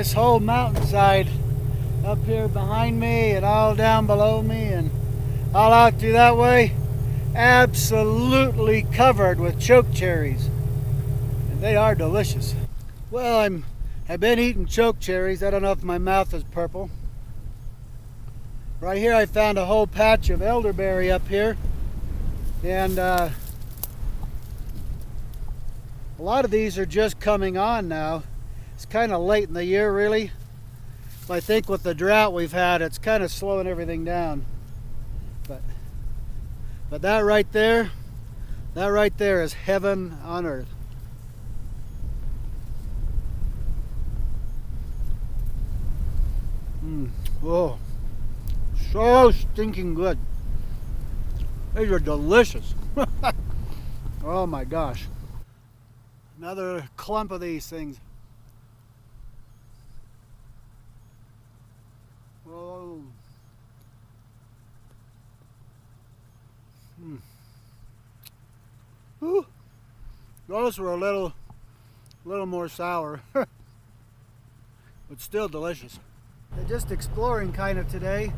this whole mountainside up here behind me and all down below me and all out through that way, absolutely covered with chokecherries, and they are delicious. Well, I've been eating chokecherries. I don't know if my mouth is purple. Right here I found a whole patch of elderberry up here, and a lot of these are just coming on now. It's kind of late in the year, really. I think with the drought we've had, it's kind of slowing everything down. But that right there is heaven on earth. Oh, so stinking good. These are delicious. Oh my gosh. Another clump of these things. Whoa. Ooh. Those were a little more sour, but still delicious. They're just exploring kind of today.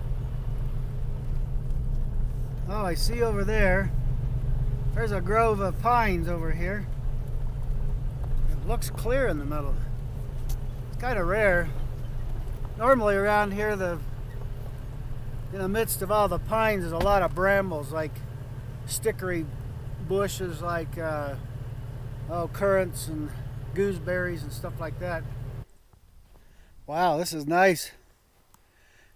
Oh, I see over there. There's a grove of pines over here. It looks clear in the middle. It's kind of rare. Normally around here, in the midst of all the pines, there's a lot of brambles, like stickery bushes, like currants and gooseberries and stuff like that. Wow, this is nice.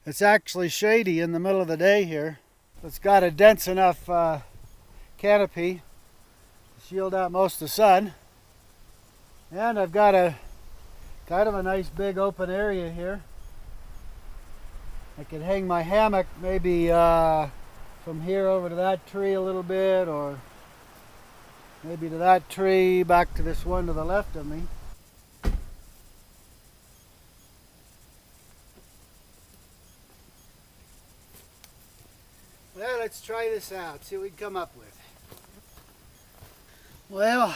It's actually shady in the middle of the day here. It's got a dense enough canopy to shield out most of the sun. And I've got a kind of a nice big open area here. I could hang my hammock maybe from here over to that tree a little bit, or maybe to that tree, back to this one to the left of me. Well, let's try this out, see what we can come up with. Well,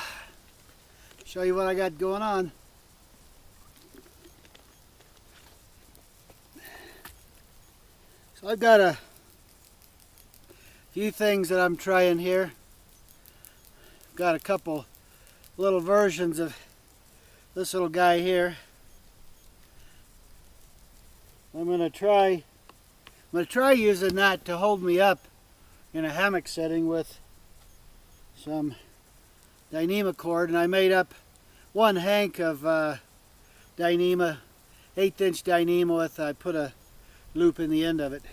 show you what I got going on. So I've got a few things that I'm trying here. I've got a couple little versions of this little guy here. I'm going to try using that to hold me up in a hammock setting with some Dyneema cord, and I made up one hank of Dyneema, 1/8" Dyneema with, I put a loop in the end of it.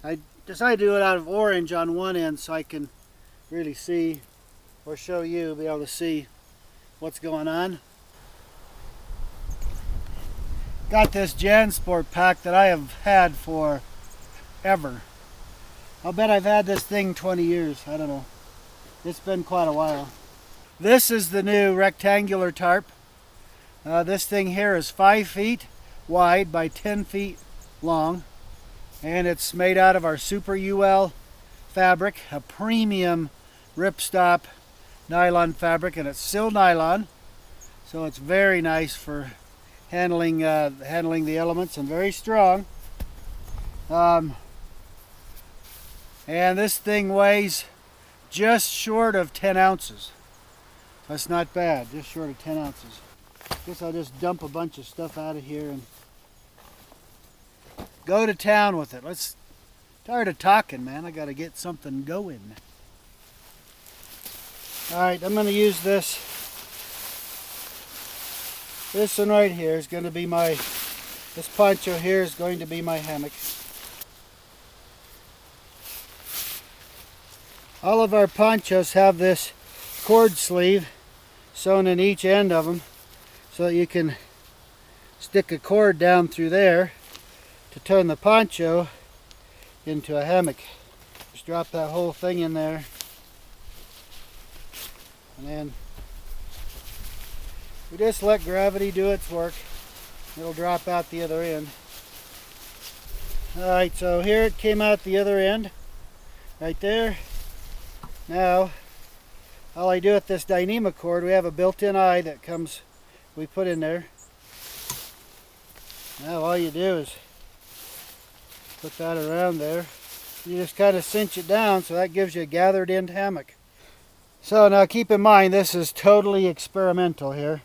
I decided to do it out of orange on one end so I can really see, or show you, be able to see what's going on. Got this JanSport pack that I have had for ever. I'll bet I've had this thing 20 years. I don't know. It's been quite a while. This is the new rectangular tarp. This thing here is 5 feet wide by 10 feet long, and it's made out of our Super UL fabric, a premium ripstop nylon fabric, and it's still nylon, so it's very nice for handling the elements, and very strong. And this thing weighs just short of 10 ounces. That's not bad, just short of 10 ounces. Guess I'll just dump a bunch of stuff out of here and go to town with it. Tired of talking, man. I got to get something going. Alright, I'm going to use this. This one right here is going to be this poncho here is going to be my hammock. All of our ponchos have this cord sleeve sewn in each end of them, so that you can stick a cord down through there to turn the poncho into a hammock. Just drop that whole thing in there, and then we just let gravity do its work. It'll drop out the other end. Alright, so here it came out the other end, right there. Now, all I do with this Dyneema cord, we have a built-in eye that we put in there. Now all you do is put that around there. You just kind of cinch it down so that gives you a gathered end hammock. So now keep in mind this is totally experimental here.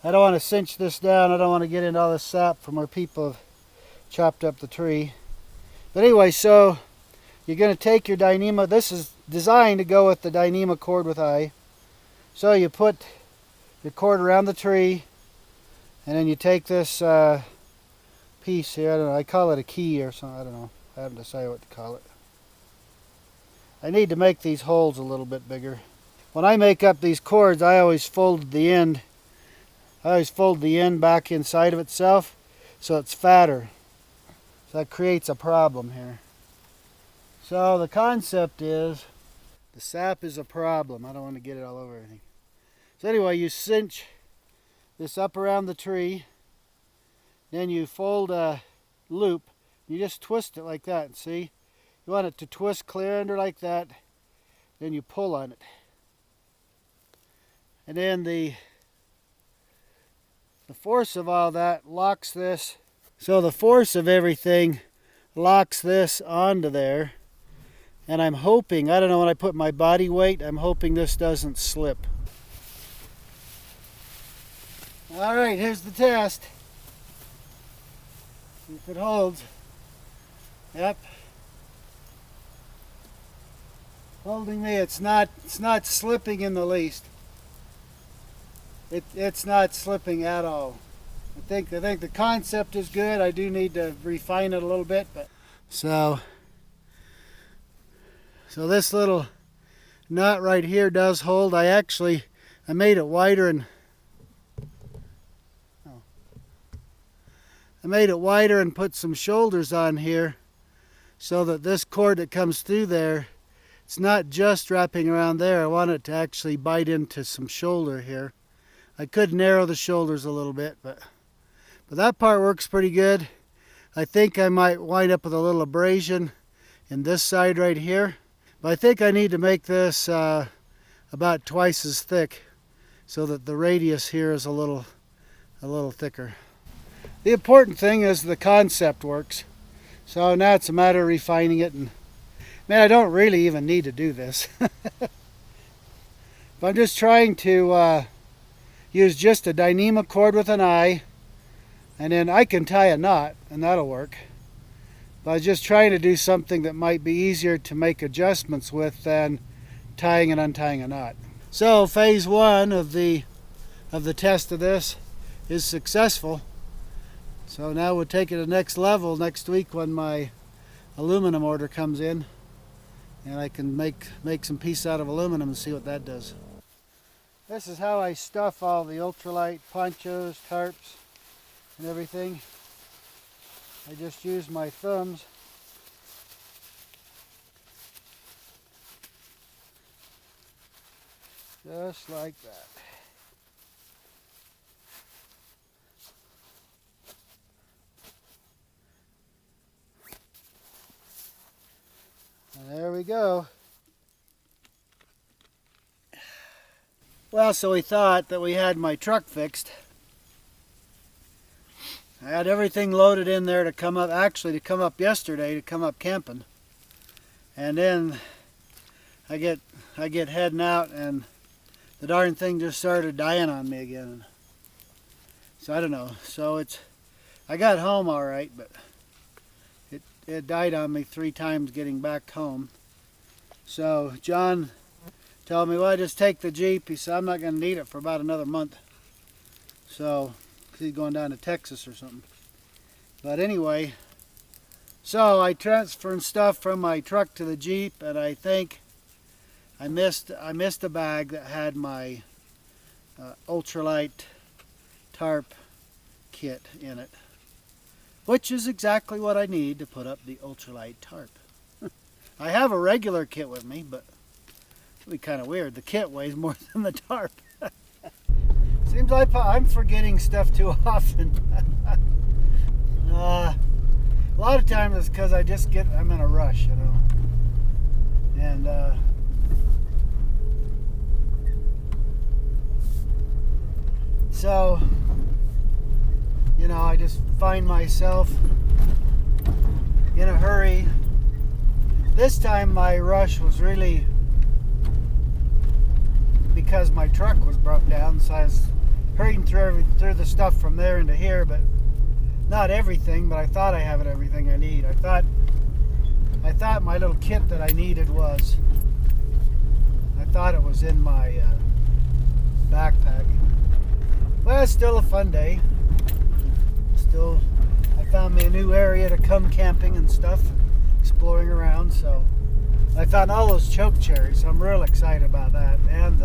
I don't want to cinch this down. I don't want to get into all this sap from where people have chopped up the tree. But anyway, so you're going to take your Dyneema. This is designed to go with the Dyneema cord with eye. So you put your cord around the tree, and then you take this piece here. I don't know. I call it a key or something. I don't know. I haven't decided what to call it. I need to make these holes a little bit bigger. When I make up these cords, I always fold the end. I always fold the end back inside of itself, so it's fatter. So that creates a problem here. So the concept is, the sap is a problem. I don't want to get it all over everything. So anyway, you cinch this up around the tree. Then you fold a loop. You just twist it like that. See? You want it to twist clear under like that. Then you pull on it. And then the force of all that locks this. So the force of everything locks this onto there. And I'm hoping, I don't know, when I put my body weight, I'm hoping this doesn't slip. All right, here's the test. If it holds. Yep. Holding me, it's not slipping in the least. It's not slipping at all. I think the concept is good. I do need to refine it a little bit, but so this little nut right here does hold. I made it wider and put some shoulders on here so that this cord that comes through there, it's not just wrapping around there. I want it to actually bite into some shoulder here. I could narrow the shoulders a little bit, but that part works pretty good. I think I might wind up with a little abrasion in this side right here. But I think I need to make this about twice as thick so that the radius here is a little thicker. The important thing is the concept works. So now it's a matter of refining it. And man, I don't really even need to do this. But I'm just trying to use just a Dyneema cord with an eye, and then I can tie a knot and that'll work. But I was just trying to do something that might be easier to make adjustments with than tying and untying a knot. So phase one of the test of this is successful. So now we'll take it to the next level next week when my aluminum order comes in, and I can make some piece out of aluminum and see what that does. This is how I stuff all the ultralight ponchos, tarps, and everything. I just use my thumbs. Just like that. And there we go. Well, so we thought that we had my truck fixed. I had everything loaded in there to come up, actually to come up yesterday, to come up camping. And then I get heading out and the darn thing just started dying on me again. So I don't know. So I got home all right, but it died on me 3 times getting back home. So John told me, well, just take the Jeep. He said, I'm not going to need it for about another month. So, he's going down to Texas or something. But anyway, so I transferred stuff from my truck to the Jeep, and I think I missed a bag that had my Ultralite Tarp kit in it, which is exactly what I need to put up the Ultralite Tarp. I have a regular kit with me, but it'll be kind of weird. The kit weighs more than the tarp. Seems like I'm forgetting stuff too often. A lot of times it's because I'm in a rush, you know. And so, you know, I just find myself in a hurry. This time my rush was really because my truck was broke down, so I was hurrying through the stuff from there into here, but not everything, but I thought I had everything I need. I thought my little kit that I needed was, I thought it was in my backpack. Well, it's still a fun day. Still, I found me a new area to come camping and stuff, exploring around, so I found all those chokecherries, so I'm real excited about that, and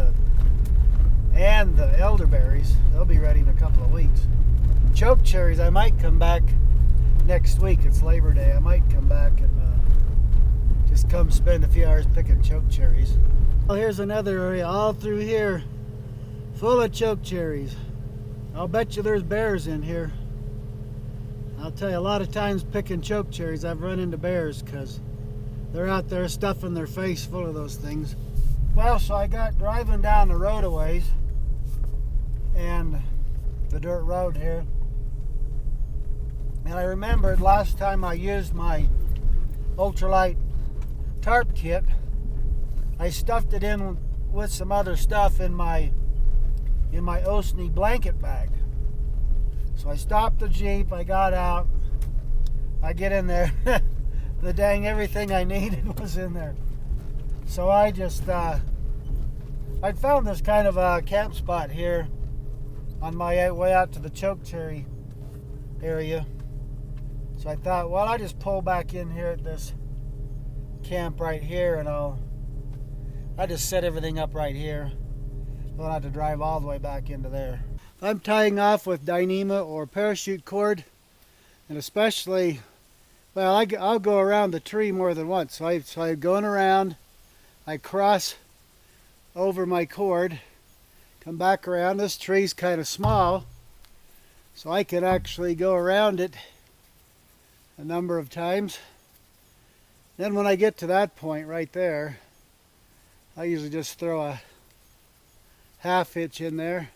the elderberries. They'll be ready in a couple of weeks. Chokecherries, I might come back next week. It's Labor Day. I might come back and just come spend a few hours picking chokecherries. Well, here's another area all through here, full of chokecherries. I'll bet you there's bears in here. I'll tell you, a lot of times picking chokecherries, I've run into bears because they're out there stuffing their face full of those things. Well, so I got driving down the road a ways, and the dirt road here, and I remembered last time I used my Ultralite Tarp kit, I stuffed it in with some other stuff in my Osney blanket bag. So I stopped the Jeep, I got out, I get in there, the dang everything I needed was in there. So I just, I'd found this kind of a camp spot here on my way out to the chokecherry area. So I thought, well, I just pull back in here at this camp right here, and I just set everything up right here. Don't have to drive all the way back into there. I'm tying off with Dyneema or parachute cord, and especially, well, I'll go around the tree more than once. So I'm going around, I cross over my cord, come back around. This tree's kind of small, so I can actually go around it a number of times. Then when I get to that point right there, I usually just throw a half hitch in there,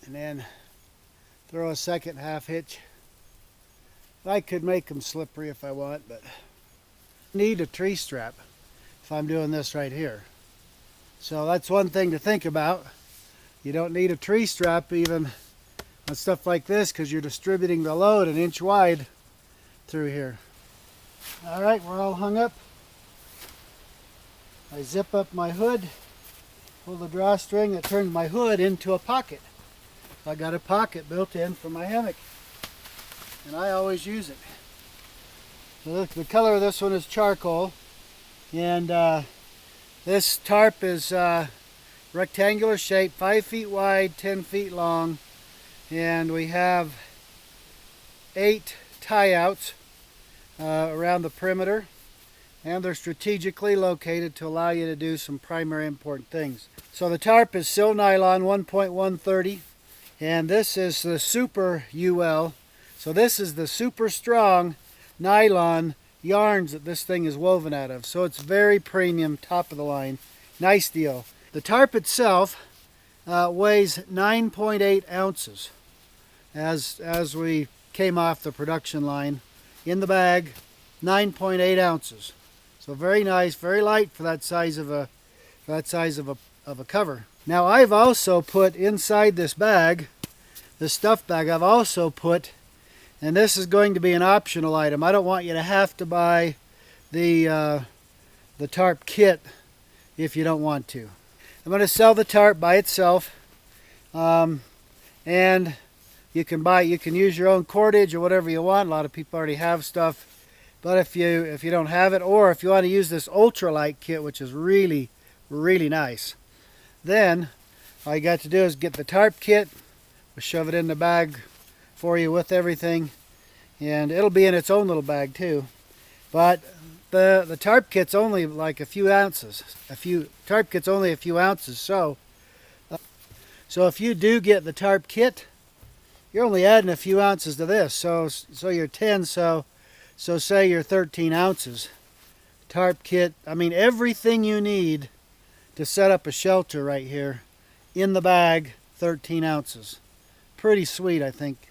and then throw a second half hitch. I could make them slippery if I want, but I need a tree strap if I'm doing this right here. So that's one thing to think about. You don't need a tree strap even on stuff like this because you're distributing the load an inch wide through here. All right, we're all hung up. I zip up my hood, pull the drawstring that turns my hood into a pocket. I got a pocket built in for my hammock, and I always use it. So look, the color of this one is charcoal, and this tarp is rectangular shape, 5 feet wide, 10 feet long, and we have 8 tie-outs around the perimeter, and they're strategically located to allow you to do some primary important things. So the tarp is sil nylon 1.130, and this is the super UL. So this is the super strong nylon yarns that this thing is woven out of. So it's very premium, top of the line. Nice deal. The tarp itself weighs 9.8 ounces as we came off the production line. In the bag, 9.8 ounces. So very nice, very light for that size of a cover. Now I've also put inside this bag, this stuff bag, I've also put, and this is going to be an optional item. I don't want you to have to buy the tarp kit if you don't want to. I'm going to sell the tarp by itself, and you can use your own cordage or whatever you want. A lot of people already have stuff. But if you don't have it, or if you want to use this Ultralite Kit, which is really, really nice, then all you got to do is get the tarp kit, we'll shove it in the bag for you with everything, and it'll be in its own little bag too. But the tarp kit's only like a few ounces. Tarp kit's only a few ounces, so if you do get the tarp kit, you're only adding a few ounces to this. So you're 10, so say you're 13 ounces. Tarp kit, I mean everything you need to set up a shelter right here in the bag, 13 ounces. pretty sweet, I think.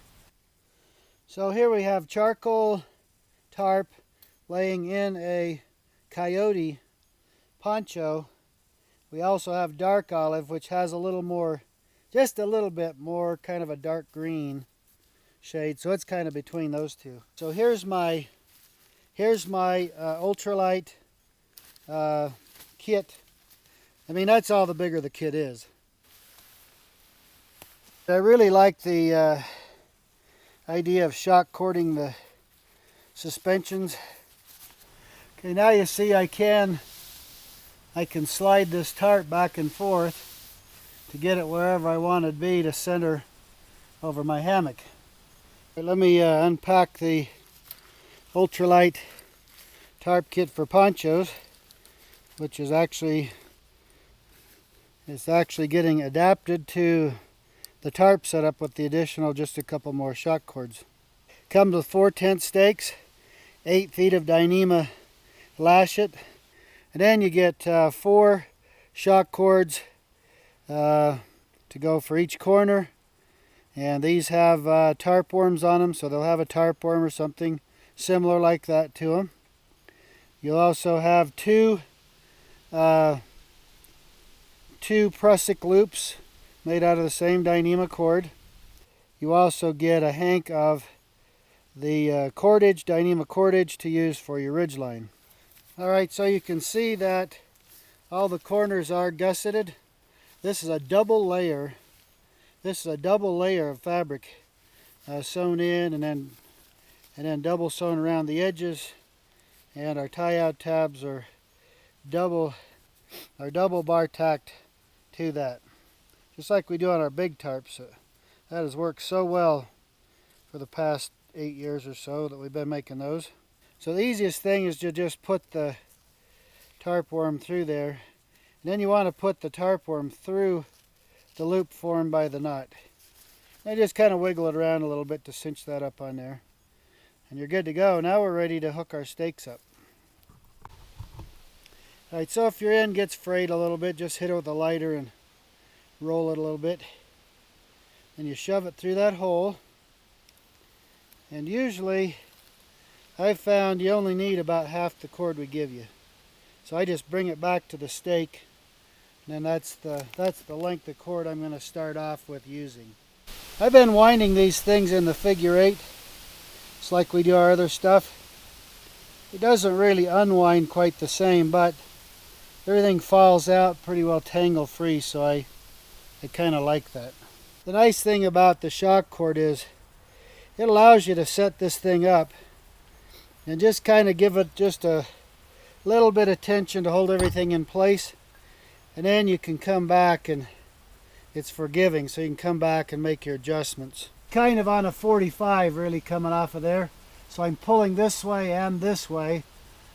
So here we have charcoal tarp laying in a coyote poncho. We also have dark olive, which has a little more, just a little bit more, kind of a dark green shade. So it's kind of between those two. So here's my ultralight kit. I mean, that's all the bigger the kit is. I really like the idea of shock cording the suspensions. Okay, now you see I can slide this tarp back and forth to get it wherever I want it to be to center over my hammock. Let me unpack the ultralight tarp kit for ponchos, which is actually getting adapted to the tarp setup with the additional just a couple more shock cords. Comes with 4 tent stakes, 8 feet of Dyneema lashet, and then you get 4 shock cords to go for each corner. And these have tarp worms on them, so they'll have a tarp worm or something similar like that to them. You'll also have two prusik loops made out of the same Dyneema cord. You also get a hank of the cordage, Dyneema cordage, to use for your ridgeline. Alright, so you can see that all the corners are gusseted. This is a double layer. This is a double layer of fabric sewn in and then double sewn around the edges. And our tie-out tabs are double bar tacked to that, just like we do on our big tarps. That has worked so well for the past 8 years or so that we've been making those. So the easiest thing is to just put the tarp worm through there, and then you want to put the tarp worm through the loop formed by the knot. And just kind of wiggle it around a little bit to cinch that up on there, and you're good to go. Now we're ready to hook our stakes up. Alright, so if your end gets frayed a little bit, just hit it with a lighter and roll it a little bit. Then you shove it through that hole. And usually, I've found you only need about half the cord we give you. So I just bring it back to the stake, and then that's the length of cord I'm going to start off with using. I've been winding these things in the figure 8, just like we do our other stuff. It doesn't really unwind quite the same, but everything falls out pretty well tangle free, so I kind of like that. The nice thing about the shock cord is it allows you to set this thing up and just kind of give it just a little bit of tension to hold everything in place, and then you can come back and it's forgiving, so you can come back and make your adjustments. Kind of on a 45 really coming off of there, so I'm pulling this way and this way,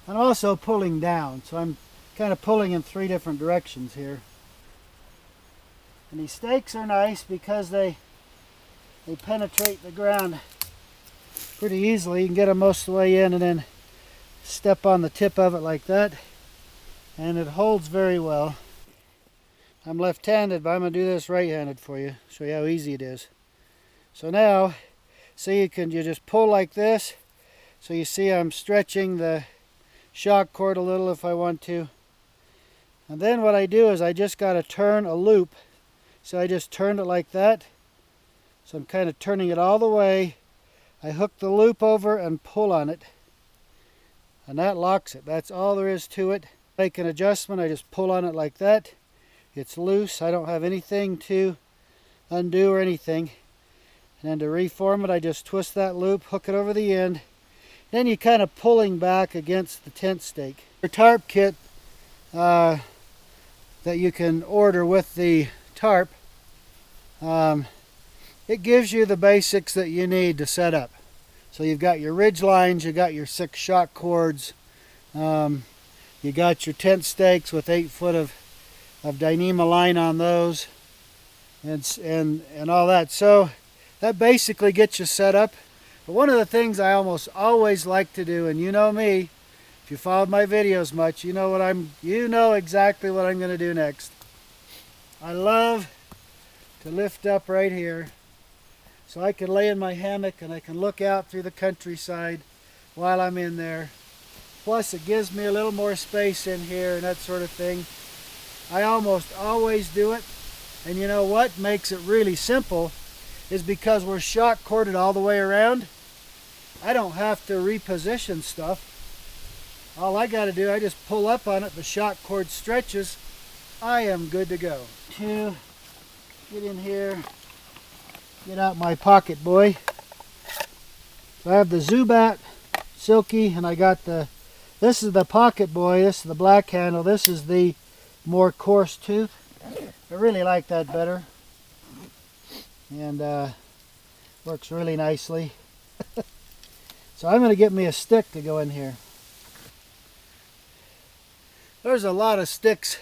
and also pulling down, so I'm kind of pulling in 3 different directions here. And these stakes are nice because they penetrate the ground pretty easily. You can get them most of the way in and then step on the tip of it like that, and it holds very well. I'm left-handed, but I'm going to do this right-handed for you, show you how easy it is. So now, see, you just pull like this. So you see I'm stretching the shock cord a little if I want to. And then what I do is I just got to turn a loop. So I just turned it like that. So I'm kind of turning it all the way. I hook the loop over and pull on it. And that locks it. That's all there is to it. Make an adjustment, I just pull on it like that. It's loose. I don't have anything to undo or anything. And then to reform it, I just twist that loop, hook it over the end. Then you're kind of pulling back against the tent stake. Your tarp kit that you can order with the tarp, it gives you the basics that you need to set up. So you've got your ridge lines, you've got your 6 shock cords, you got your tent stakes with 8 foot of Dyneema line on those, and all that. So that basically gets you set up. But one of the things I almost always like to do, and you know me, if you followed my videos much, you know exactly what I'm going to do next. I love to lift up right here So I can lay in my hammock and I can look out through the countryside while I'm in there. Plus it gives me a little more space in here and that sort of thing. I almost always do it. And you know what makes it really simple is because we're shock corded all the way around. I don't have to reposition stuff. All I got to do, I just pull up on it, the shock cord stretches, I am good to go. To get in here, get out my pocket boy. So I have the Zubat Silky, and I got this is the pocket boy, this is the black handle, this is the more coarse tooth. I really like that better. And works really nicely. So I'm going to get me a stick to go in here. There's a lot of sticks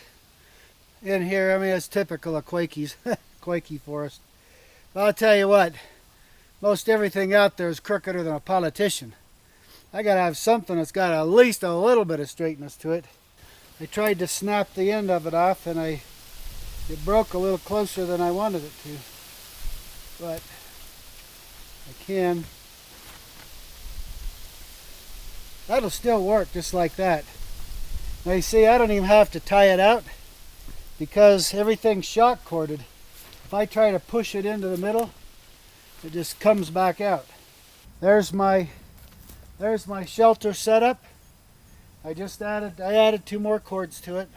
in here. I mean, it's typical of Quakies, Quakey forest. But I'll tell you what, most everything out there is crookeder than a politician. I got to have something that's got at least a little bit of straightness to it. I tried to snap the end of it off and it broke a little closer than I wanted it to. But I can. That'll still work just like that. Now you see, I don't even have to tie it out because everything's shock corded. If I try to push it into the middle, it just comes back out. There's my shelter setup. I added 2 more cords to it.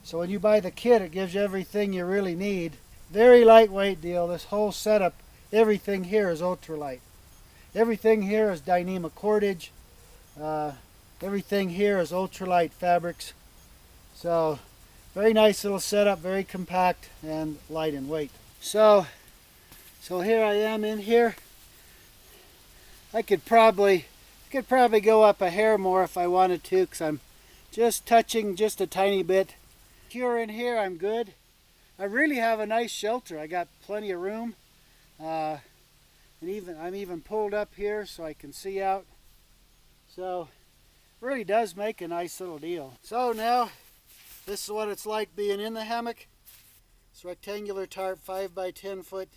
So when you buy the kit, it gives you everything you really need. Very lightweight deal. This whole setup, everything here is ultralight. Everything here is Dyneema cordage. Everything here is ultralight fabrics. So very nice little setup, very compact and light in weight. So here I am in here. I could probably go up a hair more if I wanted to, because I'm just touching just a tiny bit. Here in here I'm good. I really have a nice shelter. I got plenty of room. And I'm even pulled up here so I can see out. So it really does make a nice little deal. So now this is what it's like being in the hammock. It's rectangular tarp, 5 by 10 foot.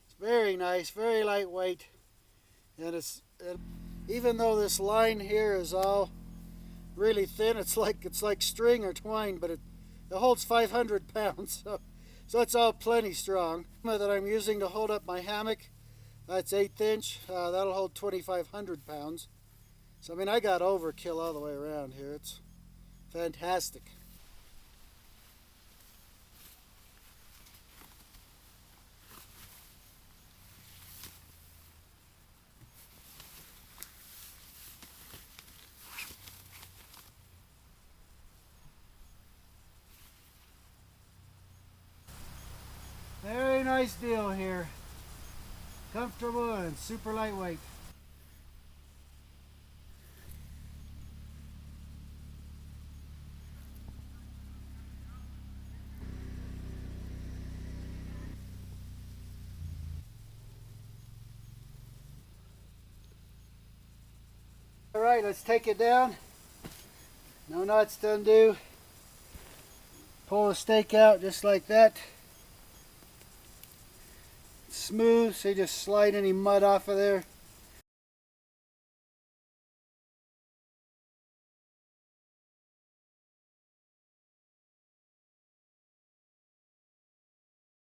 It's very nice, very lightweight. And even though this line here is all really thin, it's like string or twine, but it holds 500 pounds. So it's all plenty strong. That I'm using to hold up my hammock, that's 1/8 inch. That'll hold 2,500 pounds. So I mean, I got overkill all the way around here. It's fantastic. Very nice deal here. Comfortable and super lightweight. All right, let's take it down. No knots to undo. Pull the stake out just like that. Smooth, so you just slide any mud off of there.